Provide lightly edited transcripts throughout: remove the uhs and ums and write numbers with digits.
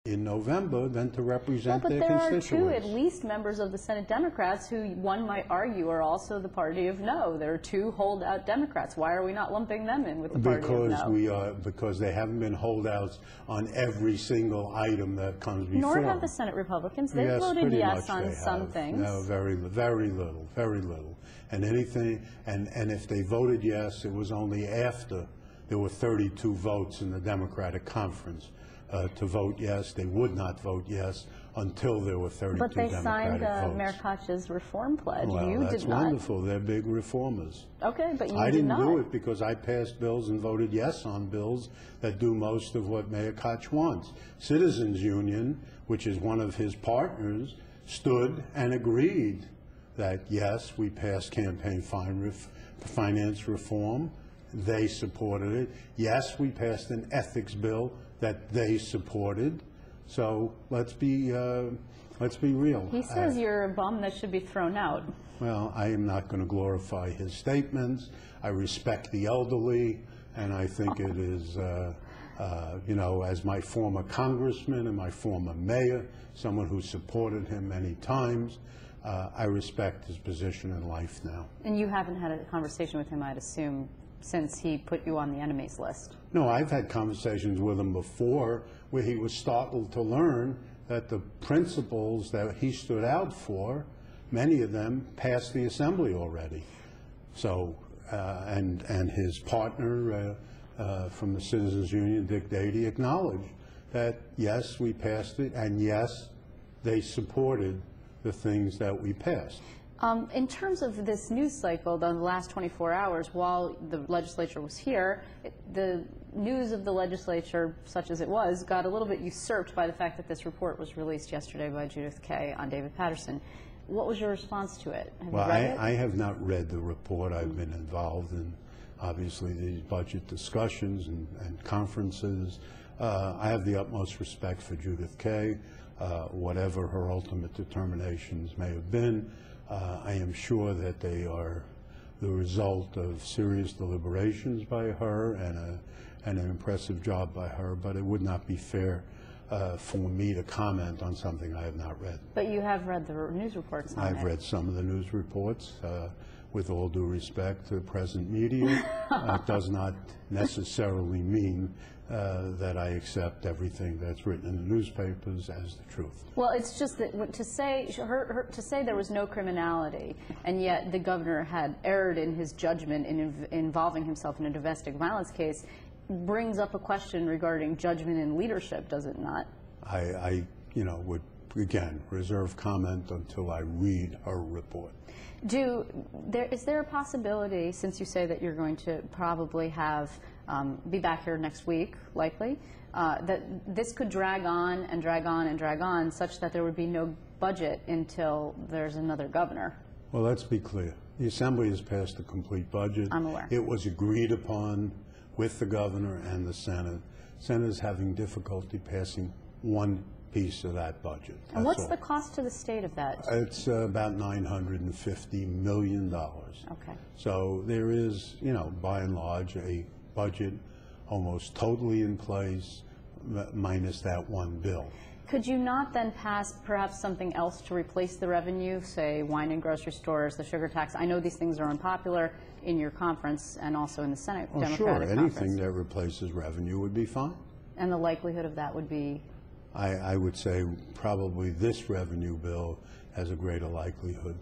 in November than to represent Well, their but there are constituents. two, at least, members of the Senate Democrats who one might argue are also the party of no. There are two holdout Democrats. Why are we not lumping them in with the party of no? Because they haven't been holdouts on every single item that comes before. Nor have the Senate Republicans. They voted yes on some things. No, very little. And anything, and if they voted yes, it was only after there were 32 votes in the Democratic conference to vote yes. They would not vote yes until there were 32 But they Democratic signed votes. Mayor Koch's reform pledge. Well, you that's did not. wonderful. They're big reformers. Okay, but you I did didn't not. do it because I passed bills and voted yes on bills that do most of what Mayor Koch wants. Citizens Union, which is one of his partners, stood and agreed that yes, we passed campaign finance reform. They supported it. Yes, we passed an ethics bill that they supported. So let's be real. He says you're a bum that should be thrown out. Well, I am not going to glorify his statements. I respect the elderly, and I think it is, you know, as my former congressman and my former mayor, someone who supported him many times, I respect his position in life now. And you haven't had a conversation with him, I'd assume, since he put you on the enemies list. No, I've had conversations with him before where he was startled to learn that the principles that he stood out for, many of them passed the Assembly already. So, and his partner from the Citizens Union, Dick Dady, acknowledged that, yes, we passed it, and yes, they supported the things that we passed. In terms of this news cycle, the last 24 hours, while the legislature was here, the news of the legislature, such as it was, got a little bit usurped by the fact that this report was released yesterday by Judith Kaye on David Paterson. What was your response to it? Have you read it? I have not read the report. I've been involved in, obviously, these budget discussions and conferences. I have the utmost respect for Judith Kaye, whatever her ultimate determinations may have been. I am sure that they are the result of serious deliberations by her and an impressive job by her, but it would not be fair for me to comment on something I have not read. But you have read the news reports on it. I've read some of the news reports. With all due respect to the present media, it does not necessarily mean that I accept everything that's written in the newspapers as the truth. Well, it's just that to say there was no criminality, and yet the governor had erred in his judgment in involving himself in a domestic violence case, brings up a question regarding judgment and leadership, does it not? I would again reserve comment until I read her report. Is there a possibility, since you say that you're going to probably have be back here next week, likely, that this could drag on and drag on and drag on, such that there would be no budget until there's another governor? Well, let's be clear. The Assembly has passed a complete budget. I'm aware. It was agreed upon with the governor and the Senate. The Senate is having difficulty passing one piece of that budget. And what's the cost to the state of that? It's about $950 million. Okay. So there is, by and large, a budget almost totally in place, minus that one bill. Could you not then pass perhaps something else to replace the revenue, say wine and grocery stores, the sugar tax? I know these things are unpopular in your conference and also in the Senate Democratic Conference. Sure, anything that replaces revenue would be fine. And the likelihood of that would be? I would say probably this revenue bill has a greater likelihood.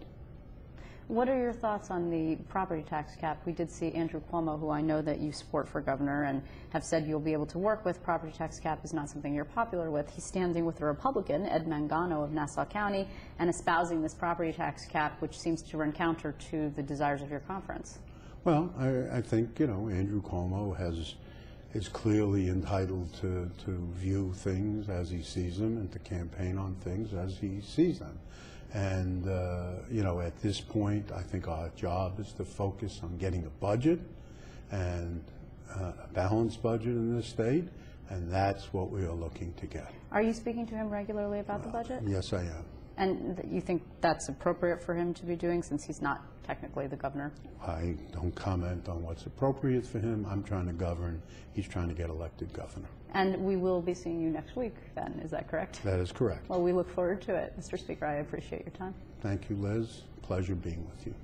What are your thoughts on the property tax cap? We did see Andrew Cuomo, who I know that you support for governor and have said you'll be able to work with. Property tax cap is not something you're popular with. He's standing with a Republican, Ed Mangano of Nassau County, and espousing this property tax cap, which seems to run counter to the desires of your conference. Well, I think, Andrew Cuomo is clearly entitled to view things as he sees them and to campaign on things as he sees them. And, at this point, I think our job is to focus on getting a budget and a balanced budget in this state, and that's what we are looking to get. Are you speaking to him regularly about the budget? Yes, I am. And you think that's appropriate for him to be doing, since he's not technically the governor? I don't comment on what's appropriate for him. I'm trying to govern. He's trying to get elected governor. And we will be seeing you next week then, is that correct? That is correct. Well, we look forward to it. Mr. Speaker, I appreciate your time. Thank you, Liz. Pleasure being with you.